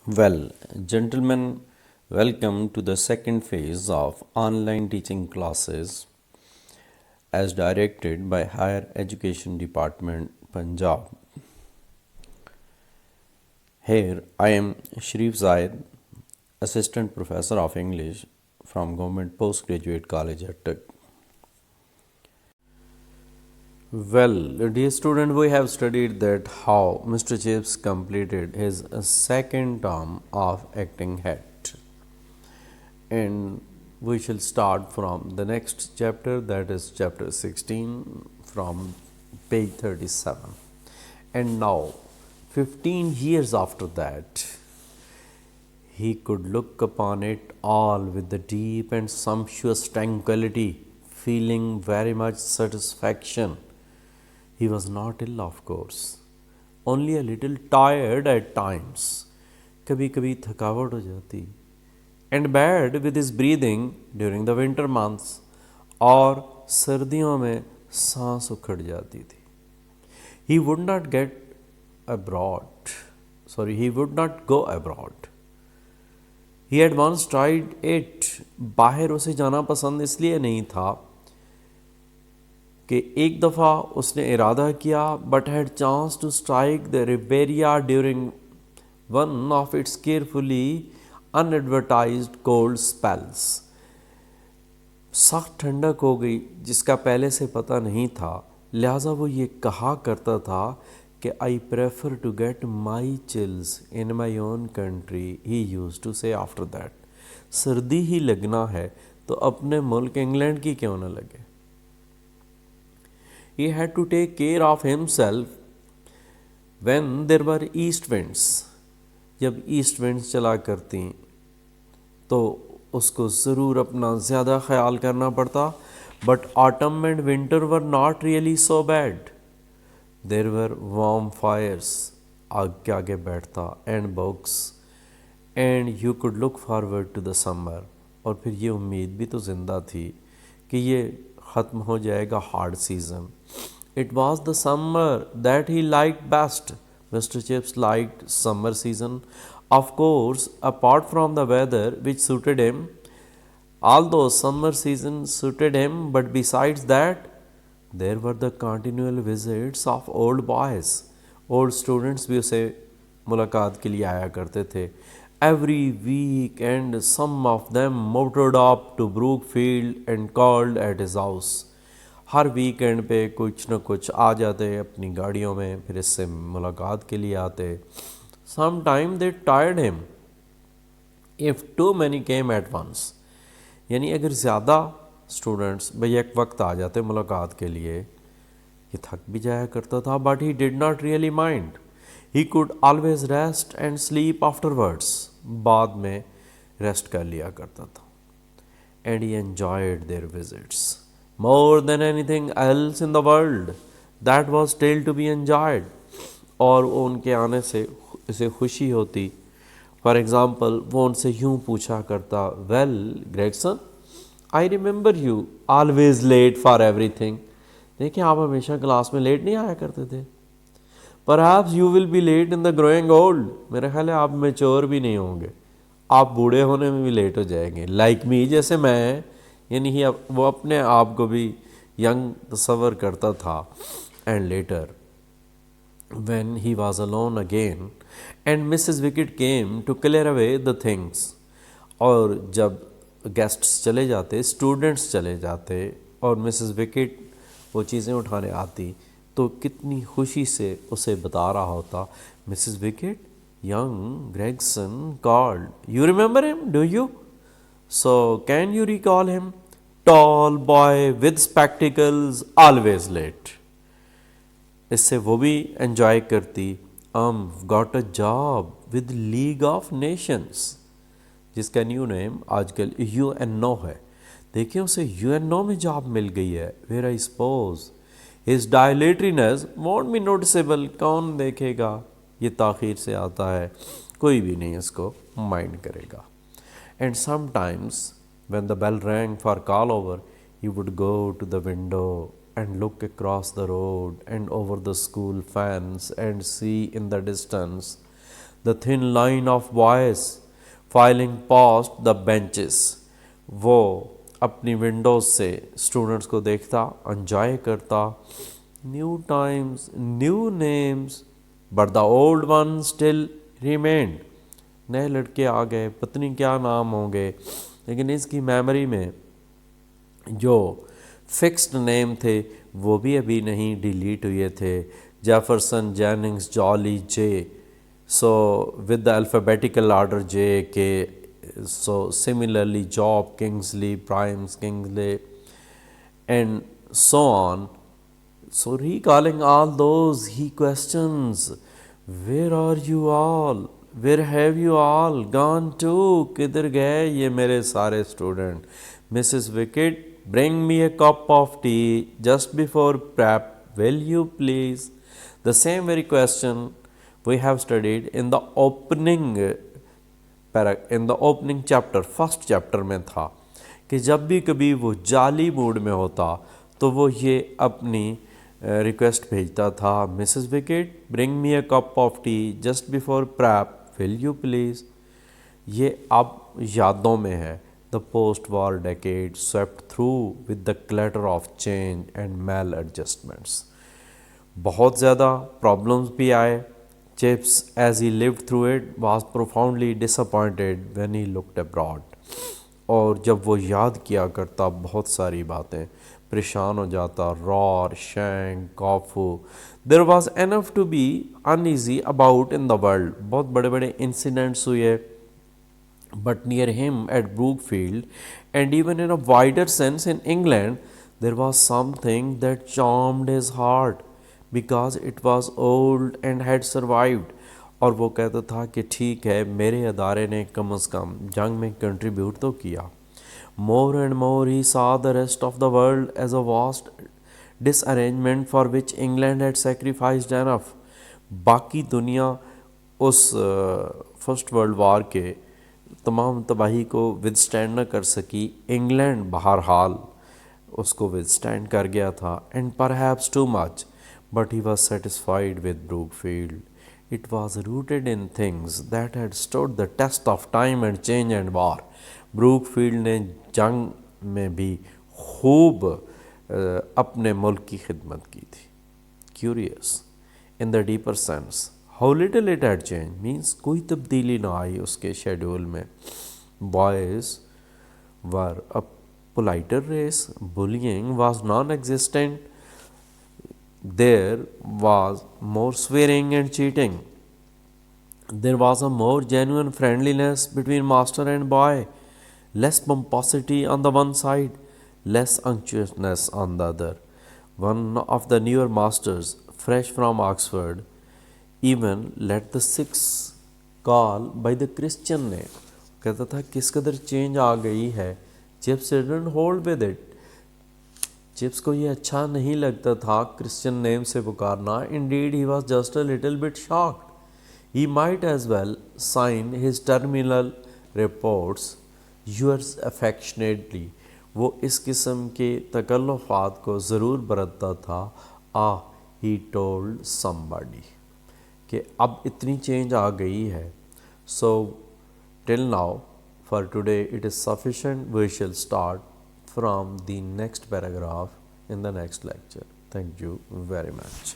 Well, gentlemen, welcome to the second phase of online teaching classes as directed by Higher Education Department, Punjab. Here I am Sharif Zaid, Assistant Professor of English from Government Postgraduate College at Tug. Well, dear student, we have studied that how Mr. Chips completed his second term of acting head. And we shall start from the next chapter, that is chapter 16 from page 37. And now, 15 years after that, he could look upon it all with the deep and sumptuous tranquility, feeling very much satisfaction. He was not ill, of course, only a little tired at times. कभी कभी थकावट हो जाती, and bad with his breathing during the winter months, और सर्दियों में सांस उखड़ जाती थी. He would not get abroad. He would not go abroad. He had once tried it. बाहर उसे जाना पसंद इसलिए नहीं था कि एक दफ़ा उसने इरादा किया, but had chance to strike the Riviera during one of its carefully unadvertised cold spells. सख्त ठंडक हो गई जिसका पहले से पता नहीं था, लिहाजा वो ये कहा करता था कि I prefer to get my chills in my own country. He used to say after that, सर्दी ही लगना है तो अपने मुल्क इंग्लैंड की क्यों न लगे. He had to take care of himself when there were east winds. जब ईस्ट विंड्स चला करती तो उसको ज़रूर अपना ज़्यादा ख्याल करना पड़ता. But autumn and winter were not really so bad. There were warm fires, आग के आगे बैठता, and books, and you could look forward to the summer. और फिर ये उम्मीद भी तो ज़िंदा थी कि ये ख़त्म हो जाएगा hard season. It was the summer that he like best. Mr. Chips liked summer season, of course, apart from the weather which suited him. Although summer season suited him, but besides that, there were the continual visits of old boys. Old students भी उसे मुलाकात के लिए आया करते थे. Every week, and some of them motored up to Brookfield and called at his house. Her weekend पे कुछ न कुछ आ जाते अपनी गाड़ियों में, फिर इससे मुलाकात के लिए आते. Some time they tired him if too many came at once. यानी अगर ज़्यादा स्टूडेंट्स भाई एक वक्त आ जाते मुलाकात के लिए, ये थक भी जाया करता था. But he did not really mind. He could always rest and sleep afterwards. बाद में रेस्ट कर लिया करता था. And he enjoyed their visits more than anything else in the world. That was still to be enjoyed. और उनके आने से इसे खुशी होती. फॉर एग्ज़ाम्पल वो उनसे यूँ पूछा करता, well Gregson, I remember you always late for everything. देखिए आप हमेशा क्लास में लेट नहीं आया करते थे. Perhaps you will be late in the growing old. मेरा ख्याल है आप मेच्योर भी नहीं होंगे, आप बूढ़े होने में भी लेट हो जाएंगे. लाइक मी, जैसे मैं. यानी ही वो अपने आप को भी यंग तस्वर करता था. And later when he was alone again and Mrs Wicket came to clear away the things. और जब गेस्ट्स चले जाते, स्टूडेंट्स चले जाते और मिसेस विकेट वो चीज़ें उठाने आती, तो कितनी खुशी से उसे बता रहा होता, Mrs wicket, young Gregson called. You remember him, do you? So, can you recall him? Tall boy with spectacles, always late. इससे वो भी एंजॉय करती. Got a job with league of Nations, जिसका न्यू नेम आजकल UNO है. देखिए उसे UNO में जॉब मिल गई है. Where I suppose his डायलेटरीनेस want B noticeable. कौन देखेगा, ये ताख़ीर से आता है, कोई भी नहीं इसको माइंड करेगा. And sometimes when the bell rang for call over, he would go to the window and look across the road and over the school fence and see in the distance the thin line of boys filing past the benches. वो अपनी Windows से students को देखता, enjoy करता। New times, new names, but the old one still remained. नए लड़के आ गए, पता नहीं क्या नाम होंगे, लेकिन इसकी मेमोरी में जो फिक्स्ड नेम थे वो भी अभी नहीं डिलीट हुए थे। Jefferson, Jennings, jolly, J, so with the alphabetical order जे के, so similarly Job, Kingsley, Primes, Kingsley, and so on. So recalling all those, he questions, where are you all? Where have you all gone to? किधर गए ये मेरे सारे student? Mrs. Wickett, bring me a cup of tea just before prep, will you please? The same very question we have studied in the opening chapter, first chapter में था कि जब भी कभी वो जाली मूड में होता तो वो ये अपनी रिक्वेस्ट भेजता था, Mrs Wicket, bring me a cup of tea just before prep, will you please. ये अब यादों में है। The post war decade swept through with the clutter of change and mail adjustments. बहुत ज़्यादा प्रॉब्लम्स भी आए। Chips, as he lived through it, was profoundly disappointed when he looked abroad. और जब वो याद किया करता बहुत सारी बातें, परेशान हो जाता। Roar, shank, कॉफू, there was enough to be uneasy about in the world. बहुत बड़े बड़े इंसिडेंट्स हुए, but near him at Brookfield, and even in a wider sense in England, there was something that charmed his heart because it was old and had survived. और वो कहता था कि ठीक है, मेरे अदारे ने कम अज़ कम जंग में कंट्रीब्यूट तो किया। More and more he saw the rest of the world as a vast disarrangement for which England had sacrificed enough. बाकी दुनिया उस फर्स्ट वर्ल्ड वार के तमाम तबाही को विदस्टैंड न कर सकी, इंग्लैंड बहरहाल उसको विदस्टैंड कर गया था। And perhaps too much, but he was satisfied with Brookfield. It was rooted in things that had stood the test of time and change and war. Brookfield ने जंग में भी खूब अपने मुल्क की खिदमत की थी। Curious in the deeper sense, how little it had changed, means कोई तब्दीली ना आई उसके शेड्यूल में। Boys were a politer race, bullying was non-existent, there was more swearing and cheating, there was a more genuine friendliness between master and boy, less pomposity on the one side, less unctuousness on the other. One of the newer masters, fresh from Oxford, even let the sixth call by the Christian name. कहता था किस कदर change आ गई है। Chips didn't hold with it. Chips को ये अच्छा नहीं लगता था क्रिश्चियन नेम से पुकारना। Indeed, he was just a little bit shocked. He might as well sign his terminal reports yours affectionately. वो इस किस्म के तकल्लुफ़ात को ज़रूर बरतता था। he told somebody कि अब इतनी चेंज आ गई है। So till now, for today it is sufficient. We shall start from the next paragraph in the next lecture. Thank you very much.